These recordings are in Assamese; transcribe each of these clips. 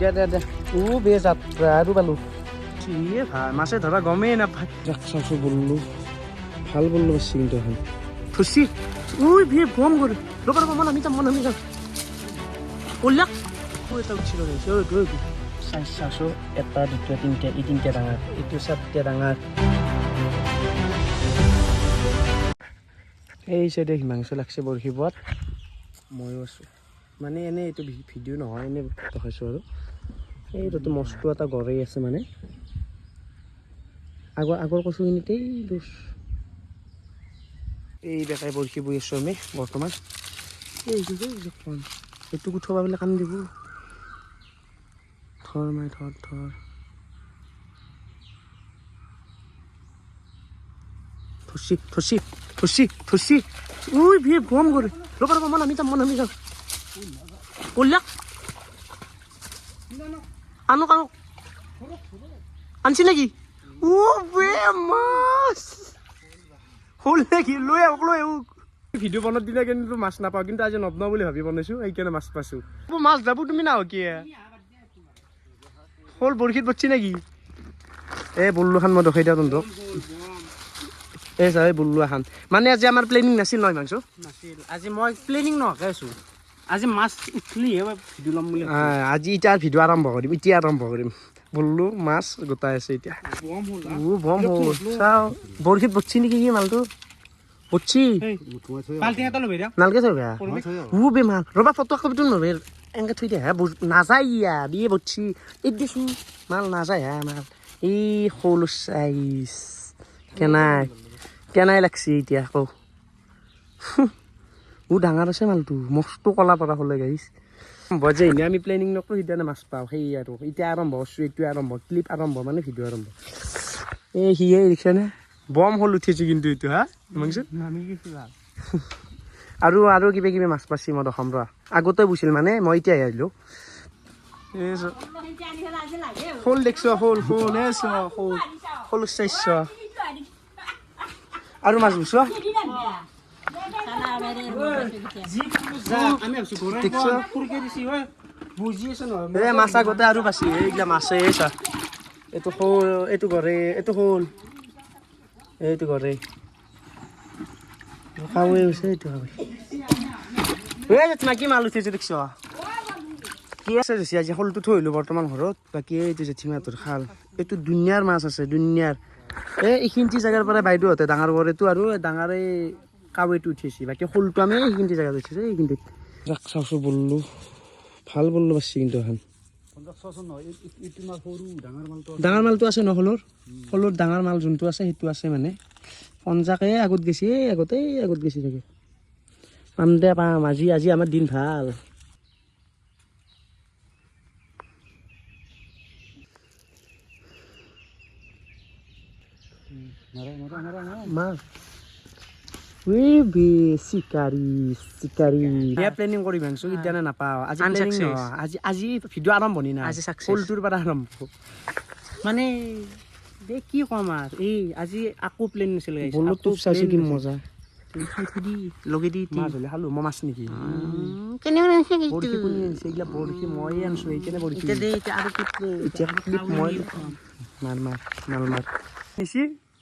দে বে যাত্ৰা আৰু পালো কি ভাল মাছে ধৰা গমেই নাপায় চাইছো বললো ভাল বললো পাচ্ছি কিন্তু এখন থুচি ওই বিয়ে গম করে রোবার মন আমি যাম ওলাক ওই এটা উঠিল রয়েছে ওই ওই চাইছো এটা দুটা তিনটা এই তিনটা ডাঙৰ এইটো চাৰটা ডাঙৰ এই সাইডে হিমাংশু লাগছে বৰশী বোৱাত ময়ো আছো মানে এনে এইটো ভিডিঅ' নহয় এনে দেখাইছো আৰু এইটো মস্ত এটা গড়েই আছে মানে আগৰ কচুখিনিতেই দোষ এই বেটাই বৰশী বৈ আছো আমি বৰ্তমান এইটো উঠবা বোলে কাম দিব ধৰ মাই ধৰ থচি ওই বিয়ে গম করে রোবার মন আমি যাম ওলাক আনো আনছি নাকি ও বে মাছ হল নাকি লৈ ভিডিঅ' বনাত দিলে কিন্তু মাছ নাপাওঁ কিন্তু আজি নবনাও বুলি ভাবি বনাইছো সেইকাৰণে মাছ পাইছো মাছ যাব তুমি নাও কি হল বৰশীত বচ্ছি নাকি বল্লু খান মই দেখাই দিওঁ তহঁতক এই চাই বল্লু খান মানে আজি আমাৰ প্লেনিং নাছিল নহয় মাংস নাছিল আজি মই প্লেনিং নহাকে আছো আজি মাছ উঠলিহে ভিডিঅ' ল'ম বুলি আজি এতিয়া ভিডিঅ' আৰম্ভ কৰিম বল্লু মাছ গোটাই আছে এতিয়া বম হ'ল চাওঁ বৰশীত বচ্ছি নেকি কি মালটো বচ্ছি নালকে থৈ বে মাল ৰবা ফটো কপিটো নবে এনেকে থৈ দিয়া নাযায় ইয়া বিয়ে বচ্ছি এই দিছোন মাল নাযায় হা মাল এই সৰু চাইজ কেনাই লাগছি এতিয়া আকৌ ডাঙৰ আছে মালটো মস্ত কলা পৰা হ'লে গাইছ বজে এনে আমি প্লেনিং নকৰোঁ সিদিনা মাছ পাওঁ সেই আৰু এতিয়া আৰম্ভ কৰিছোঁ এইটোৱে আৰম্ভ ক্লিপ আৰম্ভ মানে ভিডিঅ' আৰম্ভ সিয়ে দেখিছানে বম হ'ল উঠিছে কিন্তু এইটো হা আৰু কিবা মাছ পাইছি মই দেখাম ৰ আগতে বুইছিল মানে মই এতিয়া আহিলোঁ শোল দেখছ শোল চাইছ আৰু মাছ বুইছ মাছ আগতে আৰু পাইছি এইগিলা মাছে চা এইটো শোল এইটো ঘৰে এইটো শোল এইটো ঘৰে খাওঁৱে হৈছে এইটো কি মাল উঠিছে দেখিছ কি আছে জেঠি আজি শোলটো থৈ আহিলোঁ বৰ্তমান ঘৰত বাকী এইটো জেঠিমাহঁতৰ খাল এইটো দুনিয়াৰ মাছ আছে দুনিয়াৰ এইখিনি জেগাৰ পৰা বাইদেউহঁতে ডাঙৰ বৰেটো আৰু ডাঙৰ এই কাৱৈটো উঠিছে বাকী শোলটো আমি এইখিনি জেগাত উঠিছে এইখিনিত ৰাখ চাওঁছো বললো ভাল বললো পাচ্ছি কিন্তু এখন ডাঙৰ মালটো আছে ন শোলৰ ডাঙৰ মাল যোনটো আছে সেইটো আছে মানে পঞ্জাকে আগত গেছি আগত গেছি চাগে পাম দে পাম আজি আমাৰ দিন ভাল প্লেনিং কৰি ভাঙছো এতিয়া নাপাওঁ আজি ভিডিঅ' আৰম্ভণি না শোলটোৰ পৰা আৰম্ভ মানে কি ক'ম আৰু আজি আকৌ প্লেন নাছিল কি মজা লগে দি মাছ হ'লে খালো মই মাছ নেকি বৰশী মই আনছো সেইকাৰণে বৰশী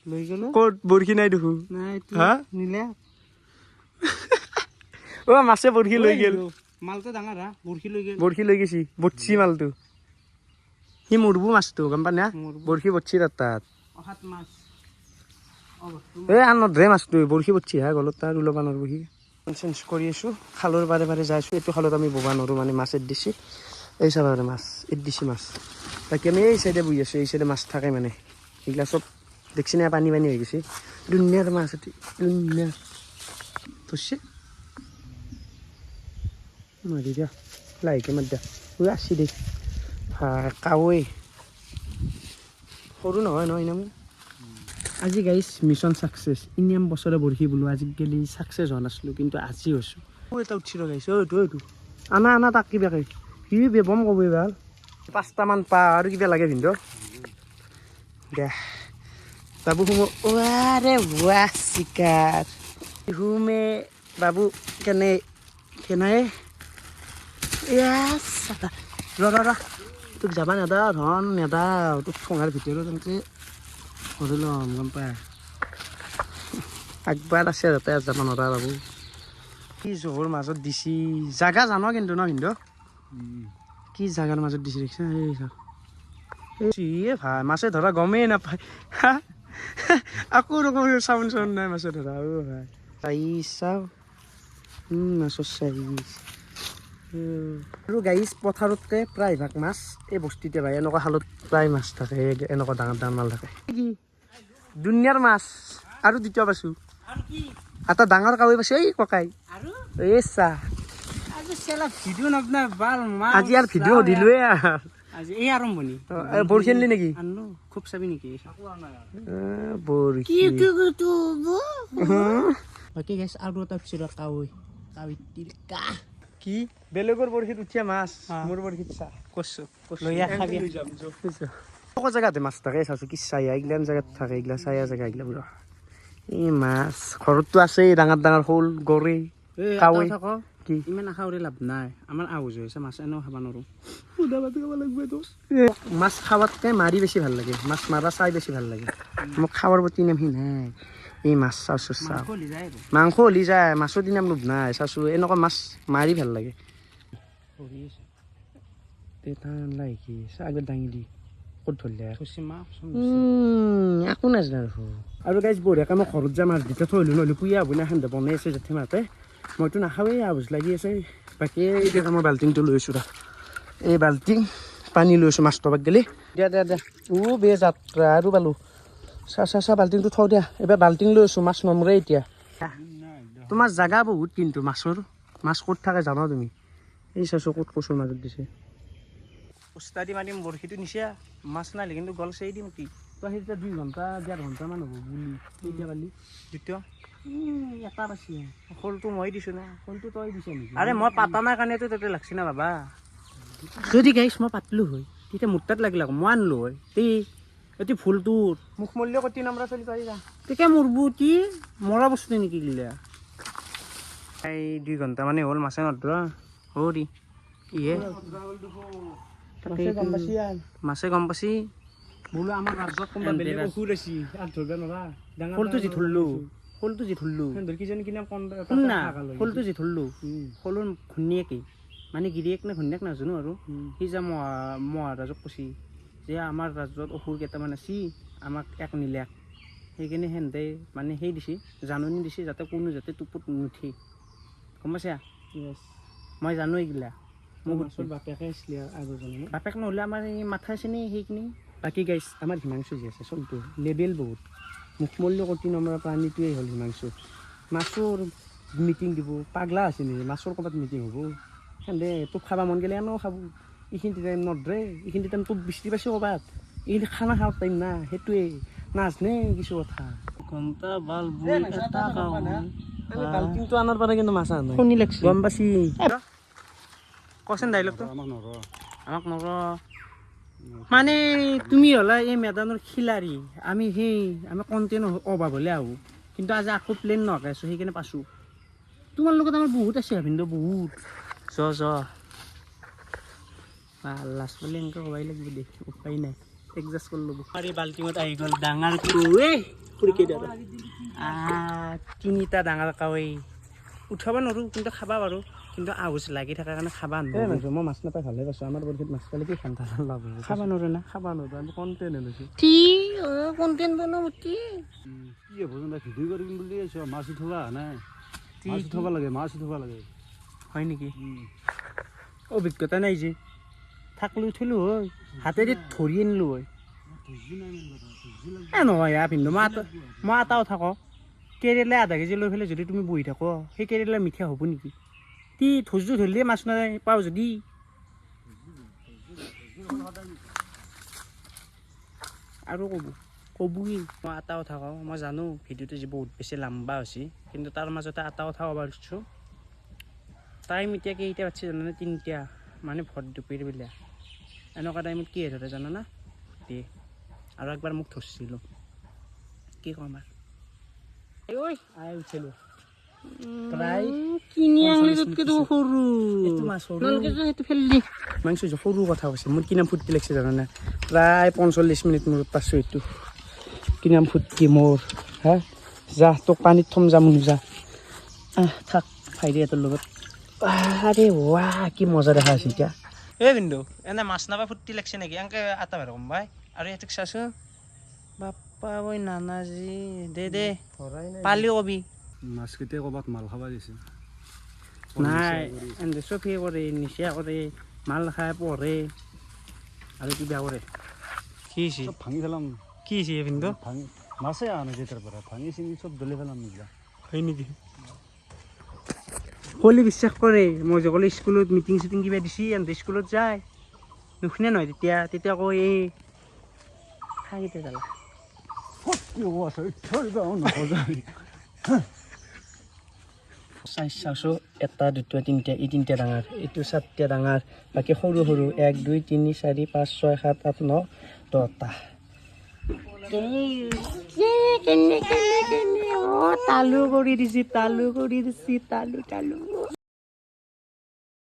লৈ গলো ক'ত বৰশী নাই দেখো হা নিলে মাছে বৰশী লৈ গেল মালটো ডাঙৰ হা বৰশী লৈ গেছি বচ্ছি মালটো সি মৰবো মাছটো গম পা না বৰশী বচ্ছি তাত আন নধৰে মাছটো বৰশী বচ্ছি হা গলত তাৰ ওলাব নোৱাৰো সি চেঞ্জ কৰি আছো খালৰ বাৰে বাৰে যাইছো এইটো খালত আমি ববা নোৱাৰো মানে মাছ এড দিছি এই চাবা মাছ এড দিছি মাছ বাকী আমি এই চাইডে বহি আছো এই চাইডে মাছ থাকে মানে এইগিলা চব দেখছি না পানী হৈ গৈছে দুনিয়াৰ মাছ দুনিয়াৰ ধৰছে মাৰি দিয়া লাহেকে মাৰি দিয়া আছি দে কাৱৈ সৰু নহয় নাম আজি গাইছ মিছন ছাকচেছ ইনিয়াম বছৰে বৰশী বোলো আজিকালি ছাকচেছ হোৱা নাছিলোঁ কিন্তু আজি হৈছোঁ এটা উঠিৰ গাইছে এইটো আনা তাক কিবাকে সি বেবম ক'ব ভাল 5টামান পা আৰু কিবা লাগে ভিন্দ দে বাবু আরে ওয়াহ শিকার হুমে বাবু কেনে র তোক যাবা নেদা ধন নেদা তোক ঠোঙাৰ ভিতৰত এনেকৈ ধৰি ল'ম গম পায় একবাৰ আছে যাতে যাব নৰা বাবু কি জোহৰ মাজত দিছি জাগা জানো কিন্তু ন ভিনদেউ কি জাগাৰ মাজত দিছি দেখিছা এই ভাই মাছে ধৰা গমেই নাপায় আকৌ ৰকম চাউণ্ড চাউণ্ড নাই মাছে ধৰা ভাই চাইজ চাওঁ মাছৰ চাইজ আৰু গাইজ পথাৰতকৈ প্ৰায়ভাগ মাছ এই বস্তিতে পায় এনেকুৱা খালত প্ৰায় মাছ থাকে এনেকুৱা ডাঙৰ ডাঙৰ মাল থাকে কি দুনিয়াৰ মাছ আৰু দ্বিতীয় পাইছোঁ এটা ডাঙৰ কাৱৈ পাইছোঁ এই ককাই এই চাহ আজি আৰু ভিডিঅ' সুধিলোৱে এই আৰম্ভণি বৰশী আনিলি নেকি খুব চাবি নেকি বাকী গাইছ আৰু এটা পিছত কাৱৈ কাৱৈ তিলকা কি বেলেগৰ বৰশীত উঠিয়া মাছ মোৰ বৰশীত চাহ কৈছোঁ সকলো জেগাতে মাছ থাকে চাইছোঁ কি চায়া এইগিলান জেগাত থাকে এইগিলা চায়া জেগা এইগিলা বুঢ়া এই মাছ ঘৰততো আছেই ডাঙৰ ডাঙৰ শ'ল গৰৈ কাৱৈ কি ইমান আশা কৰি লাভ নাই আমাৰ আউজ হৈছে মাছ এনেও খাব নোৱাৰোঁ মাছ খাৱাতকৈ মাৰি বেছি ভাল লাগে মাছ মাৰা চাই বেছি ভাল লাগে মোক খাৱাৰ প্ৰতি নাম সি নাই এই মাছ চাইছোঁ চাওঁ মাংস হলি যায় মাছৰ দিনাম লোভ নাই চাইছোঁ এনেকুৱা মাছ মাৰি ভাল লাগে আগত দাঙি দি ক'ত ধৰিলে একো নাজানো আৰু গাইজ বঢ়িয়াকৈ মই ঘৰত যাই মাছ দুটা থৈ নহ'লে পুয়া হ'ব না সান্দে বনাই আছে জেঠি মাতে মইতো নাখাওঁৱেই আবুজ লাগি আছে বাকী এতিয়া মই বাল্টিংটো লৈছোঁ ৰ এই বাল্টিং পানী লৈছোঁ মাছ ধৰবাক গেলি দিয়া দিয়া দিয়া বে যাত্ৰা আৰু পালোঁ চা বাল্টিংটো থওঁ দিয়া এইবাৰ বাল্টিং লৈছোঁ মাছ নমৰে এতিয়া তোমাৰ জাগা বহুত কিন্তু মাছৰ মাছ ক'ত থাকে জানা তুমি এই চাইছোঁ ক'ত কচুৰ মাজত দিছে উস্তা দি মাৰিম বৰশীটো নিচা মাছ নাহিলে কিন্তু গল চেৰি দিম কি তই সেই 2 ঘণ্টা 1.5 ঘণ্টামান হ'ব বুলি এতিয়া পালি দ্বিতীয় এটা পাইছে শোলটো মই দিছোঁ না শোলটো তই দিছে নেকি আৰে মই পাতা নাই কাৰণেতো তাতে লাগছি না বাবা যদি গাইছ মই পাতলোঁ হয় তেতিয়া মোৰ তাত লাগিল আকৌ মই আনিলোঁ হয় এটি ফুলটোৰ মুখ মূল্য কটি নাম্বাৰ চলি পাৰিবা তেতিয়া মৰবো কি মৰা বস্তু নেকি গিলা এই 2 ঘণ্টা মানে হ'ল মাছে নধৰা হৰি ইয়ে মাছে গম পাইছি বোলো আমাৰ ৰাজ্যত কোনোবা বেলেগ অসুৰ আছে আৰু ধৰিব নোৱাৰা শোলটো যি ধৰিলোঁ কিজানি কিনা শোলটো যি ধৰিলোঁ শোলৰ ঘৈণীয়েকে মানে গিৰিয়েক নে ঘৈণীয়েক নাজানো আৰু সি যে মহাৰাজক কৈছি যে আমাৰ ৰাজ্যত অসুৰ কেইটামান আছে আমাক এক নিলাক সেইকাৰণে সেনেতে মানে সেই দিছে জাননী দিছে যাতে কোনো যাতে টোপত নুঠে গম পাইছা মই জানো এইগিলা মোৰ বাপেকে আছিলে আগৰজনে বাপেক নহ'লে আমাৰ এই মাথা আছে নে সেইখিনি বাকী গাইছ আমাৰ হিমাংশু যি আছে চলটো লেবেল বহুত মুখমূল্য কটি নমৰা প্ৰাণীটোৱেই হ'ল হিমাংশু মাছৰ মিটিং দিব পাগলা আছে নেকি মাছৰ ক'ৰবাত মিটিং হ'ব সেনে তোক খাব মন গ'লে এনেও খাব এইখিনি টাইম নধৰে এইখিনি টাইম তোক বৃষ্টি পাইছে ক'ৰবাত এইখিনি খানা খাওঁ টাইম না সেইটোৱে নাজনে কিছু কথা ঘণ্টা বাল বাল্টিংটো আনাৰ পৰা কিন্তু মাছ আনা শুনি লাগছি গম পাইছি কচোন ডাইলগটো আমাক নৰ মানে তুমি হ'লা এই মেদানৰ খিলাৰী আমি কণ্টেণ্ট অভাৱ হ'লে আহোঁ কিন্তু আজি আকৌ প্লেন নহাকৈ আছোঁ সেইকাৰণে পাইছোঁ তোমাৰ লগত আমাৰ বহুত আছে ভিনদেউ বহুত লাষ্ট বুলি এনেকৈ ক'বাই লাগিব দে উপায় নাই এডজাষ্ট কৰি ল'ব আৰু বাল্টিঙত আহি গ'ল ডাঙৰটো তিনিটা ডাঙৰ কাৱৈ উঠাব নোৱাৰোঁ কিন্তু খাবা পাৰোঁ কিন্তু আউজ লাগি থকাৰ কাৰণে খাবা নোৱাৰোঁ মই মাছ নাপাই ভালে পাইছোঁ আমাৰ বৰশীত মাছ পালে কি খান্তা লাভ হ'ব খাবা নোৱাৰোঁ না খাব নোৱাৰোঁ আমি কণ্টেণ্ট লৈছোঁ কণ্টেণ্ট বনাওঁ কি হ'ব ভিডিঅ' কৰিম বুলি আহিছোঁ মাছ উঠবা নাই মাছ উঠাব লাগে হয় নেকি অভিজ্ঞতা নাই যে থাকলো উঠিলোঁ হয় হাতেদি ধৰি আনিলোঁ হয় নহয় পিন্ধো মই এটাও থাকোঁ কেৰেলা আধা কেজি লৈ পেলাই যদি তুমি বহি থাকো সেই কেৰেলা মিঠা হ'ব নেকি তি ধৈৰ্য ধৰিলে মাছ নাই পাওঁ যদি আৰু ক'বই মই এটা কথা কওঁ মই জানো ভিডিঅ'টো যি বহুত বেছি লম্বা হৈছে কিন্তু তাৰ মাজতে এটা কথা ক'ব পাৰিছোঁ টাইম এতিয়া কেইটা বাজিছে জানানে 3টা মানে ভৰ দুপৰীয়া এনেকুৱা টাইমত কি হৈ থাকে জানানা দে আৰু একবাৰ মোক ধৰিছিলোঁ কি ক'ম আৰু ঐ উঠিলোঁ প্ৰায় কিনি আনিলতকেতো সৰু এইটো মাছ সৰু তোমালোকে যে সেইটো ফেললি মাংস সৰু কথা কৈছে মোৰ কি নাম ফুটকি লাগিছে জানানে প্ৰায় 45 মিনিট মূৰত পাইছোঁ এইটো কি নাম ফুটকি মোৰ হা যা তোক পানীত থম যা মোক যা থাক ভাইটি এটাৰ লগত আৰে ৱাহ কি মজা দেখা আছে এতিয়া এই বিন্দু এনে মাছ নাপা ফুটি লাগছে নেকি এনেকে আটা ভাৰ কম ভাই আৰু ইয়াতে চাচোন বাপ্পা ঐ নানাজি দে পালি কবি মাছকেইটাই ক'ৰবাত মাল খাব দিছে নাই এনে চফি কৰে নিচা কৰে মাল খাই পঢ়ে আৰু কিবা কৰে কি হৈছে চব ভাঙি পেলাম কি হৈছে বিন্দু ভাঙি মাছে অহা নাই তাৰ পৰা ভাঙি চিঙি চব দলি পেলাম নিজা হয় নেকি কলি বিশ্বাস কৰে মই যে ক'লে স্কুলত মিটিং চিটিং কিবা দিছি এনে স্কুলত যায় নুশুনে নহয় তেতিয়া আকৌ এই খাইতে যালা চাইছোঁ এটা দুটা তিনিটা এই তিনিটা ডাঙৰ এইটো 4টা ডাঙৰ বাকী সৰু সৰু 1 2 3 4 5 6 7 8 9 10টা তালু কৰি দিছি তালু